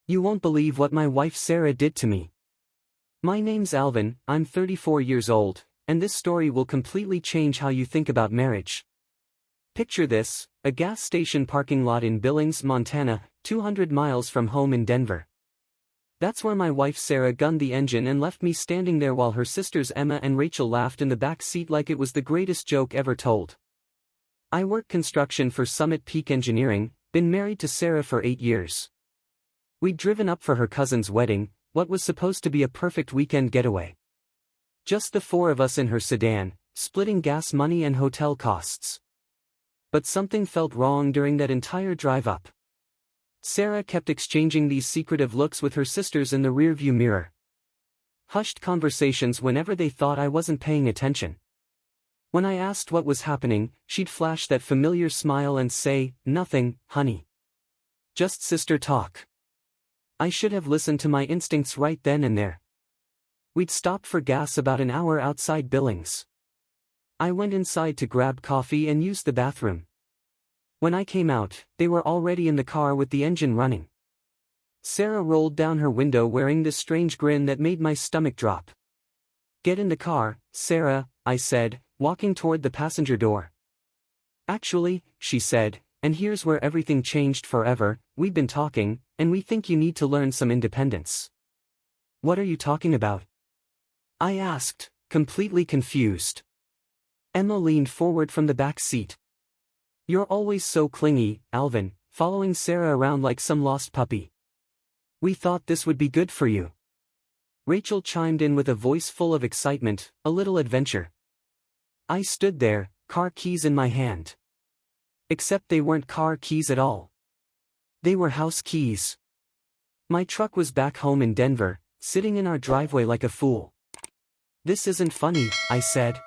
You won't believe what my wife Sarah did to me. My name's Alvin, I'm 34 years old, and this story will completely change how you think about marriage. Picture this, a gas station parking lot in Billings, Montana, 200 miles from home in Denver. That's where my wife Sarah gunned the engine and left me standing there while her sisters Emma and Rachel laughed in the back seat like it was the greatest joke ever told. I work construction for Summit Peak Engineering, been married to Sarah for 8 years. We'd driven up for her cousin's wedding, what was supposed to be a perfect weekend getaway. Just the four of us in her sedan, splitting gas money and hotel costs. But something felt wrong during that entire drive up. Sarah kept exchanging these secretive looks with her sisters in the rearview mirror. Hushed conversations whenever they thought I wasn't paying attention. When I asked what was happening, she'd flash that familiar smile and say, "Nothing, honey. Just sister talk." I should have listened to my instincts right then and there. We'd stopped for gas about an hour outside Billings. I went inside to grab coffee and use the bathroom. When I came out, they were already in the car with the engine running. Sarah rolled down her window wearing this strange grin that made my stomach drop. "Get in the car, Sarah," I said, walking toward the passenger door. "Actually," she said, "and here's where everything changed forever, we've been talking, and we think you need to learn some independence." "What are you talking about?" I asked, completely confused. Emma leaned forward from the back seat. "You're always so clingy, Alvin, following Sarah around like some lost puppy. We thought this would be good for you." Rachel chimed in with a voice full of excitement, "A little adventure." I stood there, car keys in my hand. Except they weren't car keys at all. They were house keys. My truck was back home in Denver, sitting in our driveway like a fool. "This isn't funny," I said.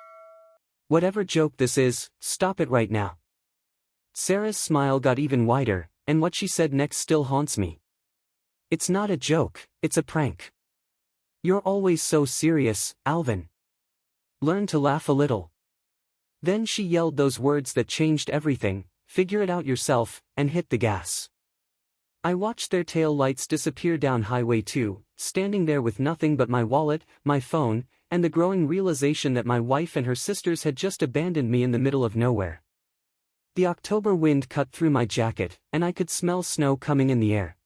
"Whatever joke this is, stop it right now." Sarah's smile got even wider, and what she said next still haunts me. "It's not a joke, it's a prank. You're always so serious, Alvin. Learn to laugh a little." Then she yelled those words that changed everything, "Figure it out yourself," and hit the gas. I watched their tail lights disappear down Highway 2, standing there with nothing but my wallet, my phone, and the growing realization that my wife and her sisters had just abandoned me in the middle of nowhere. The October wind cut through my jacket, and I could smell snow coming in the air.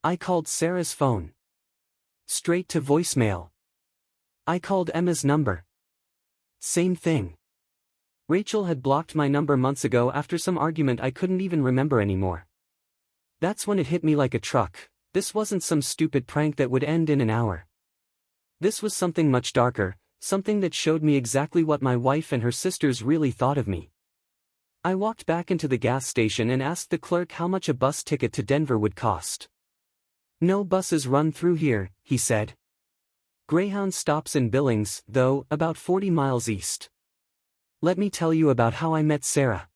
I called Sarah's phone. Straight to voicemail. I called Emma's number. Same thing. Rachel had blocked my number months ago after some argument I couldn't even remember anymore. That's when it hit me like a truck. This wasn't some stupid prank that would end in an hour. This was something much darker, something that showed me exactly what my wife and her sisters really thought of me. I walked back into the gas station and asked the clerk how much a bus ticket to Denver would cost. "No buses run through here," he said. "Greyhound stops in Billings, though, about 40 miles east." Let me tell you about how I met Sarah.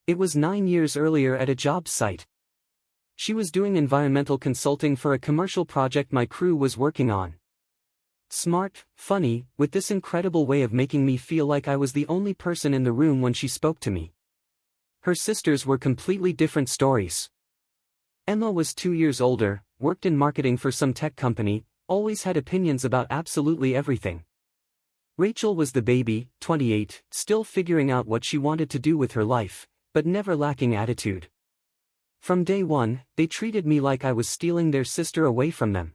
It was 9 years earlier at a job site. She was doing environmental consulting for a commercial project my crew was working on. Smart, funny, with this incredible way of making me feel like I was the only person in the room when she spoke to me. Her sisters were completely different stories. Emma was 2 years older, worked in marketing for some tech company, always had opinions about absolutely everything. Rachel was the baby, 28, still figuring out what she wanted to do with her life, but never lacking attitude. From day one, they treated me like I was stealing their sister away from them.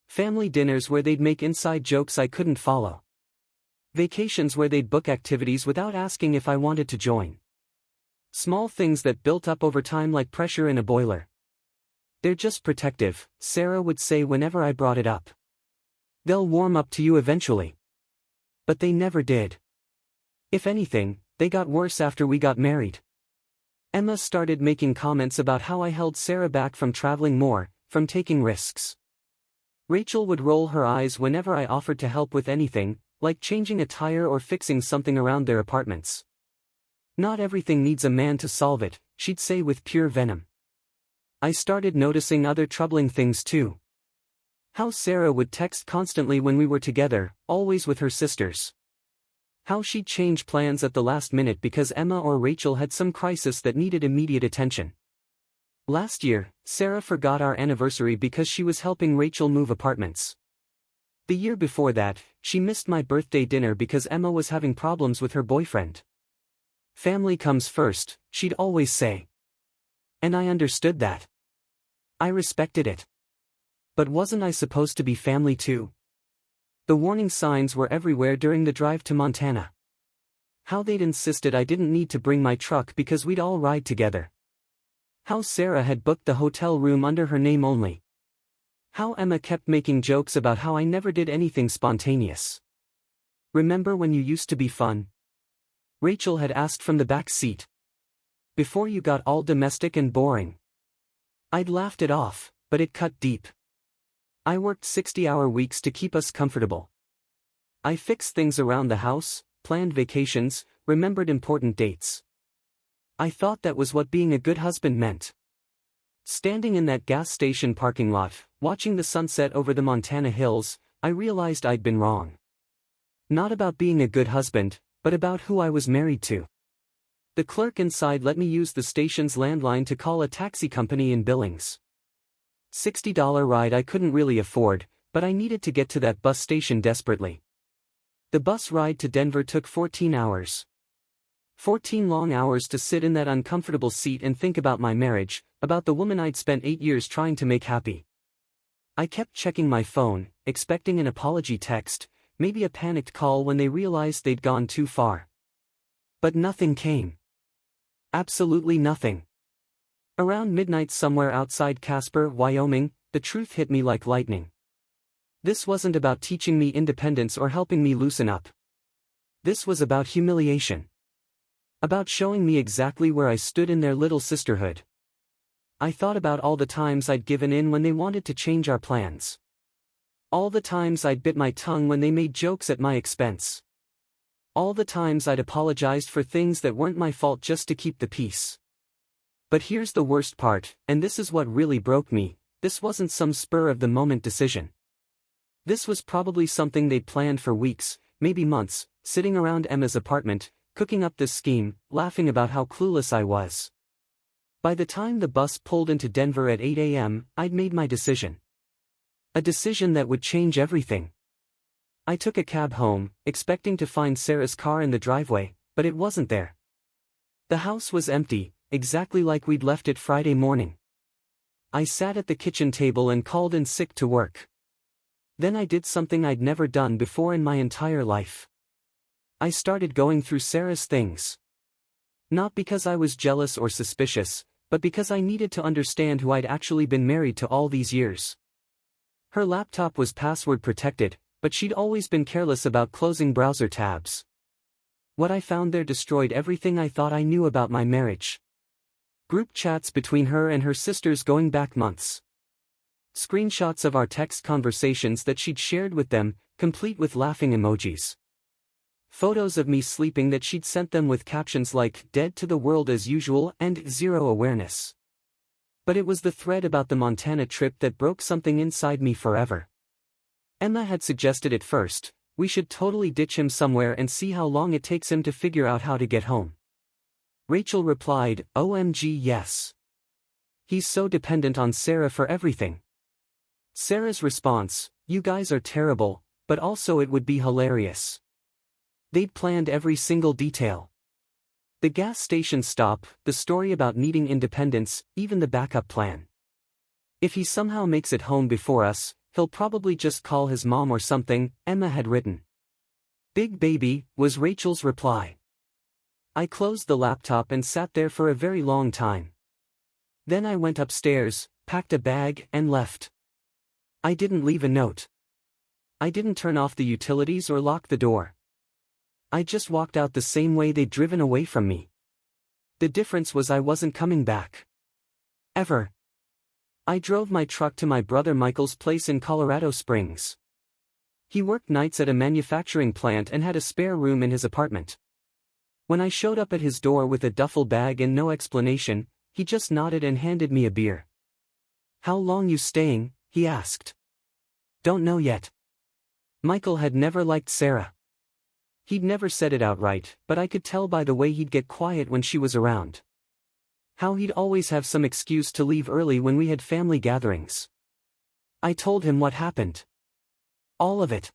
Family dinners where they'd make inside jokes I couldn't follow. Vacations where they'd book activities without asking if I wanted to join. Small things that built up over time like pressure in a boiler. "They're just protective," Sarah would say whenever I brought it up. "They'll warm up to you eventually." But they never did. If anything, they got worse after we got married. Emma started making comments about how I held Sarah back from traveling more, from taking risks. Rachel would roll her eyes whenever I offered to help with anything, like changing a tire or fixing something around their apartments. "Not everything needs a man to solve it," she'd say with pure venom. I started noticing other troubling things too. How Sarah would text constantly when we were together, always with her sisters. How she'd change plans at the last minute because Emma or Rachel had some crisis that needed immediate attention. Last year, Sarah forgot our anniversary because she was helping Rachel move apartments. The year before that, she missed my birthday dinner because Emma was having problems with her boyfriend. Family comes first, she'd always say. And I understood that. I respected it. But wasn't I supposed to be family too? The warning signs were everywhere during the drive to Montana. How they'd insisted I didn't need to bring my truck because we'd all ride together. How Sarah had booked the hotel room under her name only. How Emma kept making jokes about how I never did anything spontaneous. Remember when you used to be fun? Rachel had asked from the back seat. Before you got all domestic and boring. I'd laughed it off, but it cut deep. I worked 60-hour weeks to keep us comfortable. I fixed things around the house, planned vacations, remembered important dates. I thought that was what being a good husband meant. Standing in that gas station parking lot, watching the sunset over the Montana hills, I realized I'd been wrong. Not about being a good husband, but about who I was married to. The clerk inside let me use the station's landline to call a taxi company in Billings. $60 ride I couldn't really afford, but I needed to get to that bus station desperately. The bus ride to Denver took 14 hours. 14 long hours to sit in that uncomfortable seat and think about my marriage, about the woman I'd spent 8 years trying to make happy. I kept checking my phone, expecting an apology text, maybe a panicked call when they realized they'd gone too far. But nothing came. Absolutely nothing. Around midnight somewhere outside Casper, Wyoming, the truth hit me like lightning. This wasn't about teaching me independence or helping me loosen up. This was about humiliation. About showing me exactly where I stood in their little sisterhood. I thought about all the times I'd given in when they wanted to change our plans. All the times I'd bit my tongue when they made jokes at my expense. All the times I'd apologized for things that weren't my fault just to keep the peace. But here's the worst part, and this is what really broke me, this wasn't some spur-of-the-moment decision. This was probably something they'd planned for weeks, maybe months, sitting around Emma's apartment, cooking up this scheme, laughing about how clueless I was. By the time the bus pulled into Denver at 8 a.m., I'd made my decision. A decision that would change everything. I took a cab home, expecting to find Sarah's car in the driveway, but it wasn't there. The house was empty, exactly like we'd left it Friday morning. I sat at the kitchen table and called in sick to work. Then I did something I'd never done before in my entire life. I started going through Sarah's things. Not because I was jealous or suspicious, but because I needed to understand who I'd actually been married to all these years. Her laptop was password protected, but she'd always been careless about closing browser tabs. What I found there destroyed everything I thought I knew about my marriage. Group chats between her and her sisters going back months. Screenshots of our text conversations that she'd shared with them, complete with laughing emojis. Photos of me sleeping that she'd sent them with captions like, "dead to the world as usual" and "zero awareness." But it was the thread about the Montana trip that broke something inside me forever. Emma had suggested it first, we should totally ditch him somewhere and see how long it takes him to figure out how to get home. Rachel replied, "OMG yes. He's so dependent on Sarah for everything." Sarah's response, "You guys are terrible, but also it would be hilarious." They'd planned every single detail. The gas station stop, the story about needing independence, even the backup plan. "If he somehow makes it home before us, he'll probably just call his mom or something," Emma had written. "Big baby," was Rachel's reply. I closed the laptop and sat there for a very long time. Then I went upstairs, packed a bag, and left. I didn't leave a note. I didn't turn off the utilities or lock the door. I just walked out the same way they'd driven away from me. The difference was I wasn't coming back. Ever. I drove my truck to my brother Michael's place in Colorado Springs. He worked nights at a manufacturing plant and had a spare room in his apartment. When I showed up at his door with a duffel bag and no explanation, he just nodded and handed me a beer. "How long you staying?" he asked. "Don't know yet." Michael had never liked Sarah. He'd never said it outright, but I could tell by the way he'd get quiet when she was around. How he'd always have some excuse to leave early when we had family gatherings. I told him what happened. All of it.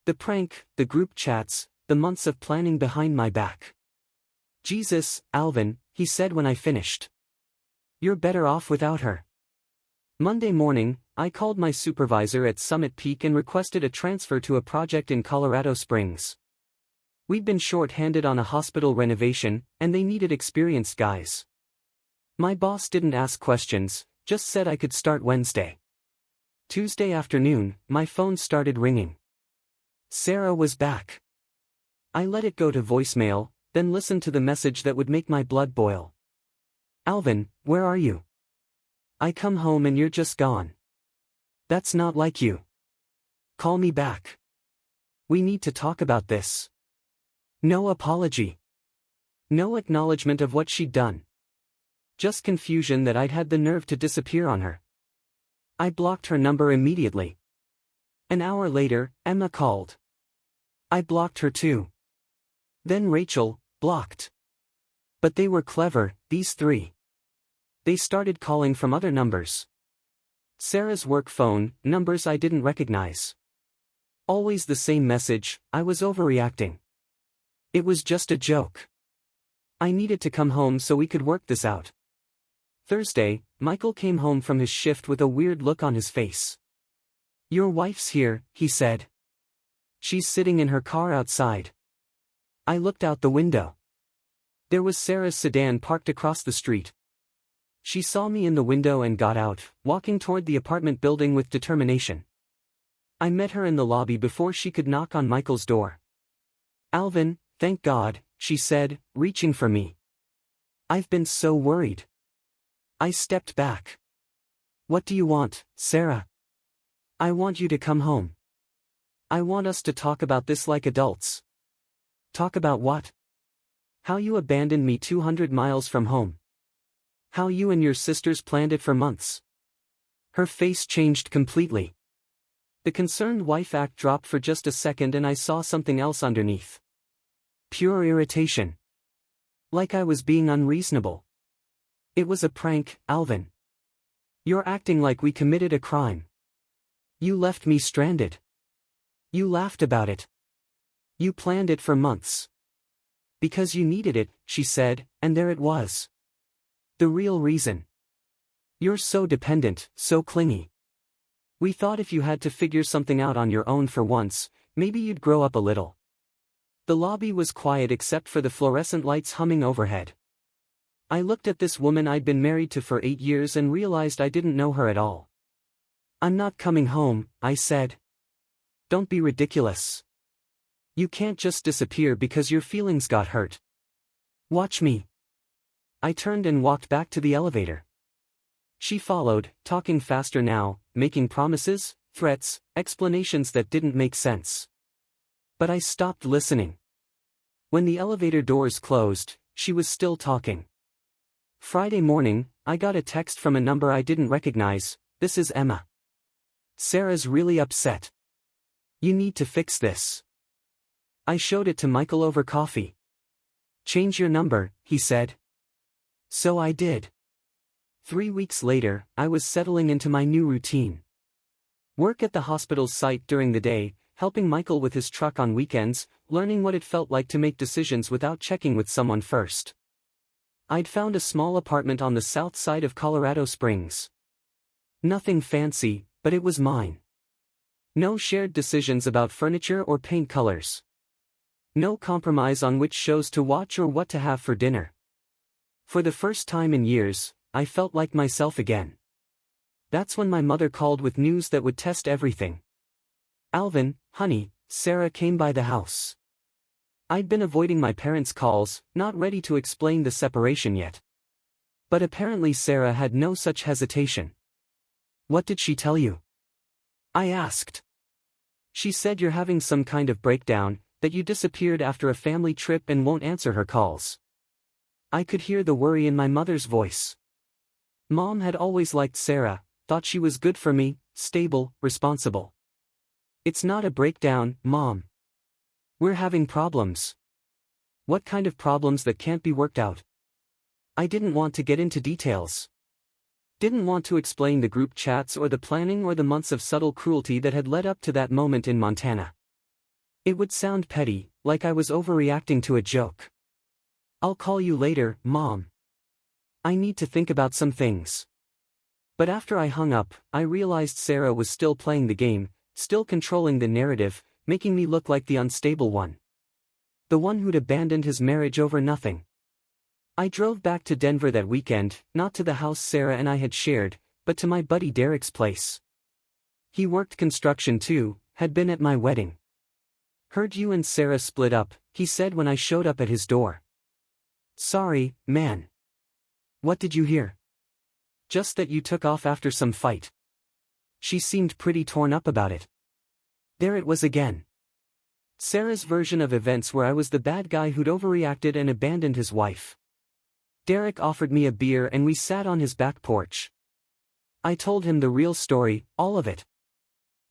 The prank, the group chats, the months of planning behind my back. Jesus, Alvin, he said when I finished. You're better off without her. Monday morning, I called my supervisor at Summit Peak and requested a transfer to a project in Colorado Springs. We'd been short-handed on a hospital renovation, and they needed experienced guys. My boss didn't ask questions, just said I could start Wednesday. Tuesday afternoon, my phone started ringing. Sarah was back. I let it go to voicemail, then listened to the message that would make my blood boil. Alvin, where are you? I come home and you're just gone. That's not like you. Call me back. We need to talk about this. No apology. No acknowledgement of what she'd done. Just confusion that I'd had the nerve to disappear on her. I blocked her number immediately. An hour later, Emma called. I blocked her too. Then Rachel, blocked. But they were clever, these three. They started calling from other numbers. Sarah's work phone, numbers I didn't recognize. Always the same message, I was overreacting. It was just a joke. I needed to come home so we could work this out. Thursday, Michael came home from his shift with a weird look on his face. Your wife's here, he said. She's sitting in her car outside. I looked out the window. There was Sarah's sedan parked across the street. She saw me in the window and got out, walking toward the apartment building with determination. I met her in the lobby before she could knock on Michael's door. Alvin, thank God, she said, reaching for me. I've been so worried. I stepped back. What do you want, Sarah? I want you to come home. I want us to talk about this like adults. Talk about what? How you abandoned me 200 miles from home. How you and your sisters planned it for months. Her face changed completely. The concerned wife act dropped for just a second and I saw something else underneath. Pure irritation. Like I was being unreasonable. It was a prank, Alvin. You're acting like we committed a crime. You left me stranded. You laughed about it. You planned it for months. Because you needed it, she said, and there it was. The real reason. You're so dependent, so clingy. We thought if you had to figure something out on your own for once, maybe you'd grow up a little. The lobby was quiet except for the fluorescent lights humming overhead. I looked at this woman I'd been married to for 8 years and realized I didn't know her at all. I'm not coming home, I said. Don't be ridiculous. You can't just disappear because your feelings got hurt. Watch me. I turned and walked back to the elevator. She followed, talking faster now, making promises, threats, explanations that didn't make sense. But I stopped listening. When the elevator doors closed, she was still talking. Friday morning, I got a text from a number I didn't recognize. This is Emma. Sarah's really upset. You need to fix this. I showed it to Michael over coffee. Change your number, he said. So I did. 3 weeks later, I was settling into my new routine. Work at the hospital's site during the day, helping Michael with his truck on weekends, learning what it felt like to make decisions without checking with someone first. I'd found a small apartment on the south side of Colorado Springs. Nothing fancy, but it was mine. No shared decisions about furniture or paint colors. No compromise on which shows to watch or what to have for dinner. For the first time in years, I felt like myself again. That's when my mother called with news that would test everything. Alvin, honey, Sarah came by the house. I'd been avoiding my parents' calls, not ready to explain the separation yet. But apparently Sarah had no such hesitation. What did she tell you? I asked. She said you're having some kind of breakdown, that you disappeared after a family trip and won't answer her calls. I could hear the worry in my mother's voice. Mom had always liked Sarah, thought she was good for me, stable, responsible. It's not a breakdown, Mom. We're having problems. What kind of problems that can't be worked out? I didn't want to get into details. Didn't want to explain the group chats or the planning or the months of subtle cruelty that had led up to that moment in Montana. It would sound petty, like I was overreacting to a joke. "I'll call you later, Mom. I need to think about some things." But after I hung up, I realized Sarah was still playing the game, still controlling the narrative, making me look like the unstable one. The one who'd abandoned his marriage over nothing. I drove back to Denver that weekend, not to the house Sarah and I had shared, but to my buddy Derek's place. He worked construction too, had been at my wedding. "Heard you and Sarah split up," he said when I showed up at his door. "Sorry, man." "What did you hear?" "Just that you took off after some fight." She seemed pretty torn up about it. There it was again. Sarah's version of events where I was the bad guy who'd overreacted and abandoned his wife. Derek offered me a beer and we sat on his back porch. I told him the real story, all of it.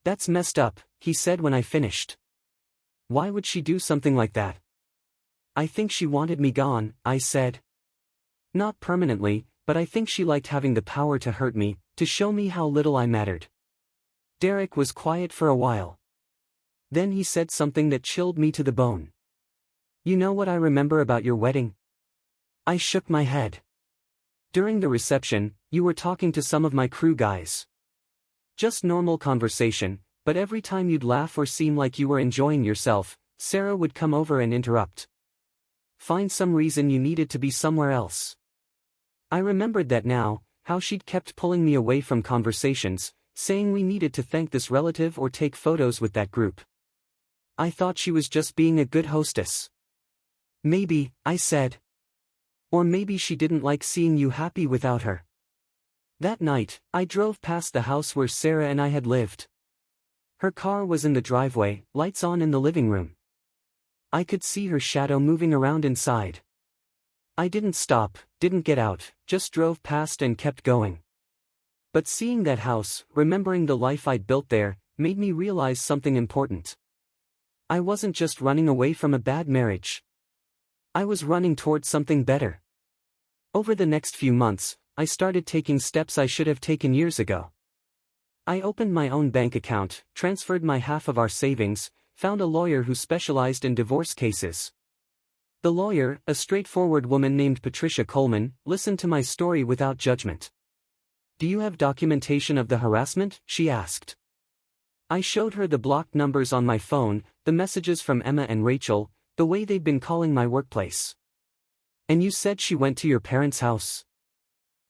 "That's messed up," he said when I finished. "Why would she do something like that?" "I think she wanted me gone," I said. "Not permanently, but I think she liked having the power to hurt me, to show me how little I mattered." Derek was quiet for a while. Then he said something that chilled me to the bone. "You know what I remember about your wedding?" I shook my head. "During the reception, you were talking to some of my crew guys. Just normal conversation, but every time you'd laugh or seem like you were enjoying yourself, Sarah would come over and interrupt. Find some reason you needed to be somewhere else." I remembered that now, how she'd kept pulling me away from conversations, saying we needed to thank this relative or take photos with that group. I thought she was just being a good hostess. "Maybe," I said. "Or maybe she didn't like seeing you happy without her." That night, I drove past the house where Sarah and I had lived. Her car was in the driveway, lights on in the living room. I could see her shadow moving around inside. I didn't stop, didn't get out, just drove past and kept going. But seeing that house, remembering the life I'd built there, made me realize something important. I wasn't just running away from a bad marriage. I was running towards something better. Over the next few months, I started taking steps I should have taken years ago. I opened my own bank account, transferred my half of our savings, found a lawyer who specialized in divorce cases. The lawyer, a straightforward woman named Patricia Coleman, listened to my story without judgment. "Do you have documentation of the harassment?" she asked. I showed her the blocked numbers on my phone, the messages from Emma and Rachel, the way they'd been calling my workplace. "And you said she went to your parents' house?"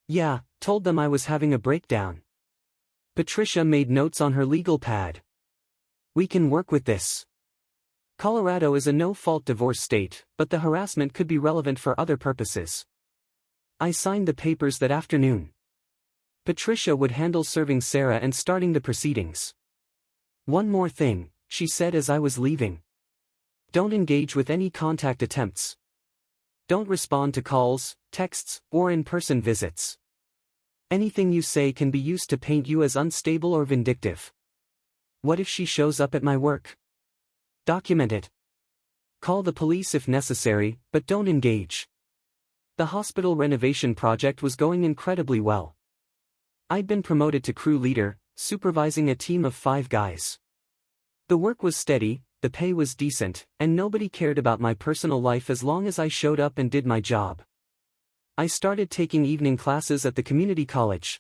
"Yeah, told them I was having a breakdown." Patricia made notes on her legal pad. "We can work with this. Colorado is a no-fault divorce state, but the harassment could be relevant for other purposes." I signed the papers that afternoon. Patricia would handle serving Sarah and starting the proceedings. "One more thing," she said as I was leaving. "Don't engage with any contact attempts. Don't respond to calls, texts, or in-person visits. Anything you say can be used to paint you as unstable or vindictive. What if she shows up at my work? Document it. Call the police if necessary, but don't engage." The hospital renovation project was going incredibly well. I'd been promoted to crew leader, supervising a team of 5 guys. The work was steady, the pay was decent, and nobody cared about my personal life as long as I showed up and did my job. I started taking evening classes at the community college.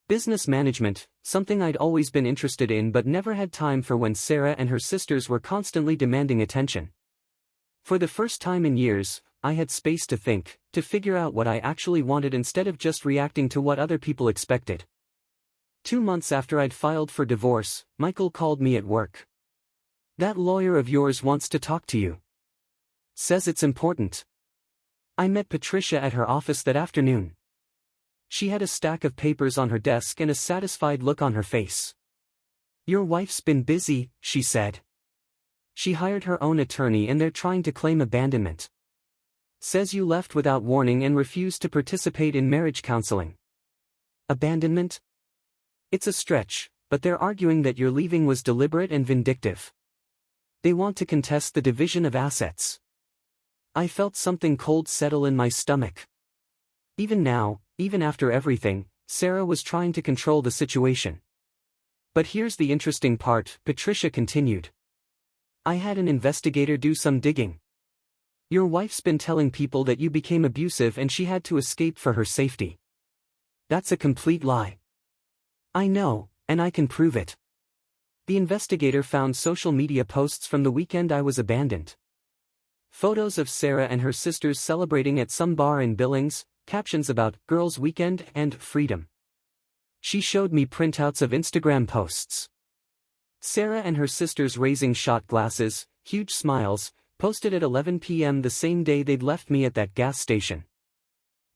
Business management, something I'd always been interested in but never had time for when Sarah and her sisters were constantly demanding attention. For the first time in years, I had space to think, to figure out what I actually wanted instead of just reacting to what other people expected. 2 months after I'd filed for divorce, Michael called me at work. "That lawyer of yours wants to talk to you. Says it's important." I met Patricia at her office that afternoon. She had a stack of papers on her desk and a satisfied look on her face. "Your wife's been busy," she said. "She hired her own attorney and they're trying to claim abandonment. Says you left without warning and refused to participate in marriage counseling." Abandonment? It's a stretch, but they're arguing that your leaving was deliberate and vindictive. They want to contest the division of assets. I felt something cold settle in my stomach. Even now, even after everything, Sarah was trying to control the situation. But here's the interesting part, Patricia continued. I had an investigator do some digging. Your wife's been telling people that you became abusive and she had to escape for her safety. That's a complete lie. I know, and I can prove it. The investigator found social media posts from the weekend I was abandoned. Photos of Sarah and her sisters celebrating at some bar in Billings, captions about girls' weekend and freedom. She showed me printouts of Instagram posts. Sarah and her sisters raising shot glasses, huge smiles, posted at 11 p.m. the same day they'd left me at that gas station.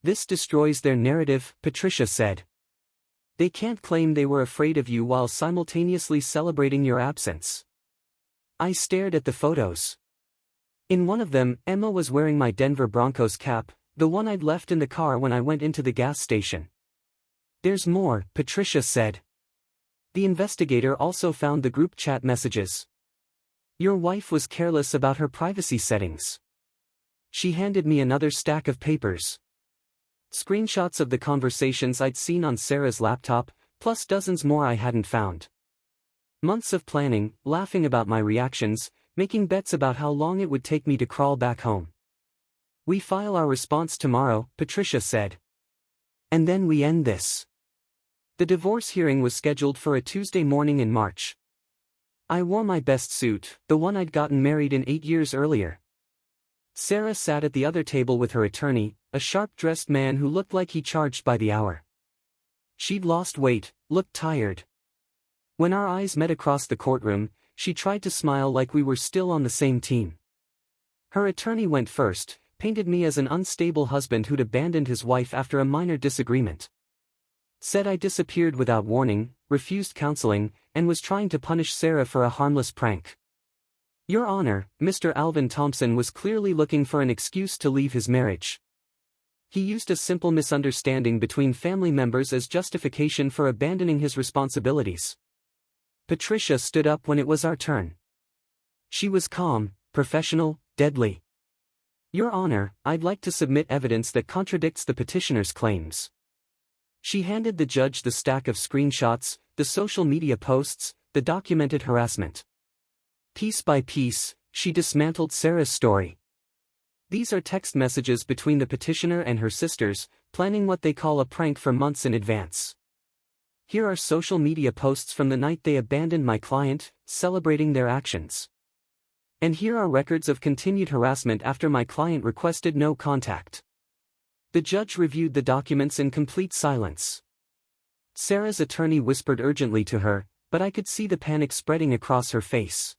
This destroys their narrative, Patricia said. They can't claim they were afraid of you while simultaneously celebrating your absence. I stared at the photos. In one of them, Emma was wearing my Denver Broncos cap, the one I'd left in the car when I went into the gas station. There's more, Patricia said. The investigator also found the group chat messages. Your wife was careless about her privacy settings. She handed me another stack of papers. Screenshots of the conversations I'd seen on Sarah's laptop, plus dozens more I hadn't found. Months of planning, laughing about my reactions, making bets about how long it would take me to crawl back home. We file our response tomorrow, Patricia said. And then we end this. The divorce hearing was scheduled for a Tuesday morning in March. I wore my best suit, the one I'd gotten married in 8 years earlier. Sarah sat at the other table with her attorney, a sharp-dressed man who looked like he charged by the hour. She'd lost weight, looked tired. When our eyes met across the courtroom, she tried to smile like we were still on the same team. Her attorney went first, painted me as an unstable husband who'd abandoned his wife after a minor disagreement. Said I disappeared without warning, refused counseling, and was trying to punish Sarah for a harmless prank. Your Honor, Mr. Alvin Thompson was clearly looking for an excuse to leave his marriage. He used a simple misunderstanding between family members as justification for abandoning his responsibilities. Patricia stood up when it was our turn. She was calm, professional, deadly. Your Honor, I'd like to submit evidence that contradicts the petitioner's claims. She handed the judge the stack of screenshots, the social media posts, the documented harassment. Piece by piece, she dismantled Sarah's story. These are text messages between the petitioner and her sisters, planning what they call a prank for months in advance. Here are social media posts from the night they abandoned my client, celebrating their actions. And here are records of continued harassment after my client requested no contact. The judge reviewed the documents in complete silence. Sarah's attorney whispered urgently to her, but I could see the panic spreading across her face.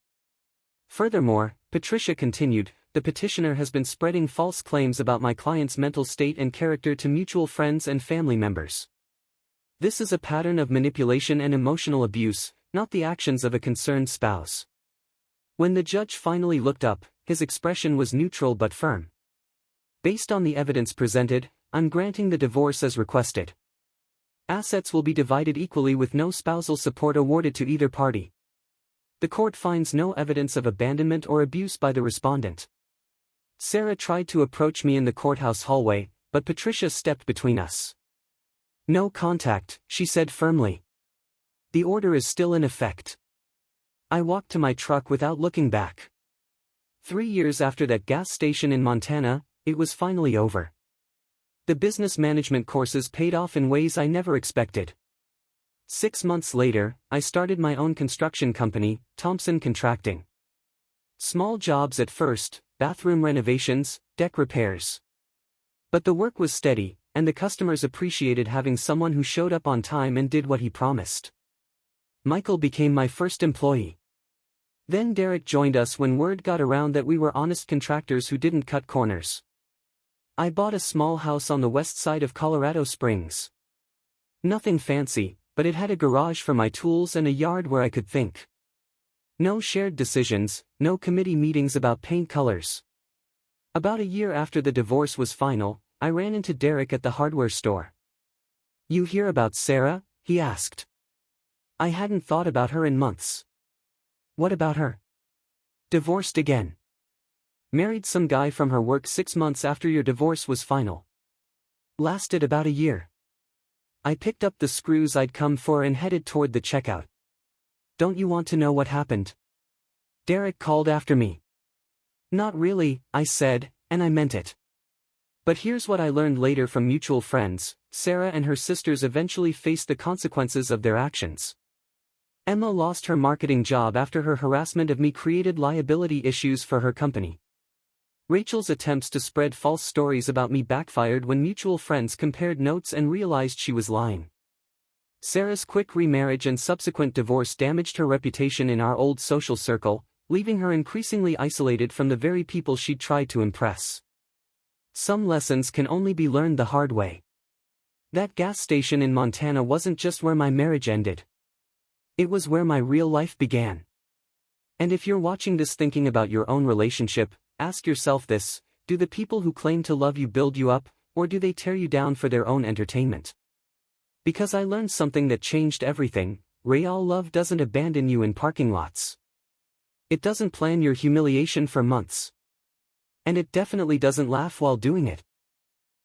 Furthermore, Patricia continued, the petitioner has been spreading false claims about my client's mental state and character to mutual friends and family members. This is a pattern of manipulation and emotional abuse, not the actions of a concerned spouse. When the judge finally looked up, his expression was neutral but firm. Based on the evidence presented, I'm granting the divorce as requested. Assets will be divided equally with no spousal support awarded to either party. The court finds no evidence of abandonment or abuse by the respondent. Sarah tried to approach me in the courthouse hallway, but Patricia stepped between us. No contact, she said firmly. The order is still in effect. I walked to my truck without looking back. 3 years after that gas station in Montana, it was finally over. The business management courses paid off in ways I never expected. 6 months later, I started my own construction company, Thompson Contracting. Small jobs at first, bathroom renovations, deck repairs. But the work was steady, and the customers appreciated having someone who showed up on time and did what he promised. Michael became my first employee. Then Derek joined us when word got around that we were honest contractors who didn't cut corners. I bought a small house on the west side of Colorado Springs. Nothing fancy, but it had a garage for my tools and a yard where I could think. No shared decisions, no committee meetings about paint colors. About a year after the divorce was final, I ran into Derek at the hardware store. You hear about Sarah? He asked. I hadn't thought about her in months. What about her? Divorced again. Married some guy from her work 6 months after your divorce was final. Lasted about a year. I picked up the screws I'd come for and headed toward the checkout. Don't you want to know what happened? Derek called after me. Not really, I said, and I meant it. But here's what I learned later from mutual friends: Sarah and her sisters eventually faced the consequences of their actions. Emma lost her marketing job after her harassment of me created liability issues for her company. Rachel's attempts to spread false stories about me backfired when mutual friends compared notes and realized she was lying. Sarah's quick remarriage and subsequent divorce damaged her reputation in our old social circle, leaving her increasingly isolated from the very people she'd tried to impress. Some lessons can only be learned the hard way. That gas station in Montana wasn't just where my marriage ended. It was where my real life began. And if you're watching this thinking about your own relationship, ask yourself this: do the people who claim to love you build you up, or do they tear you down for their own entertainment? Because I learned something that changed everything: real love doesn't abandon you in parking lots. It doesn't plan your humiliation for months. And it definitely doesn't laugh while doing it.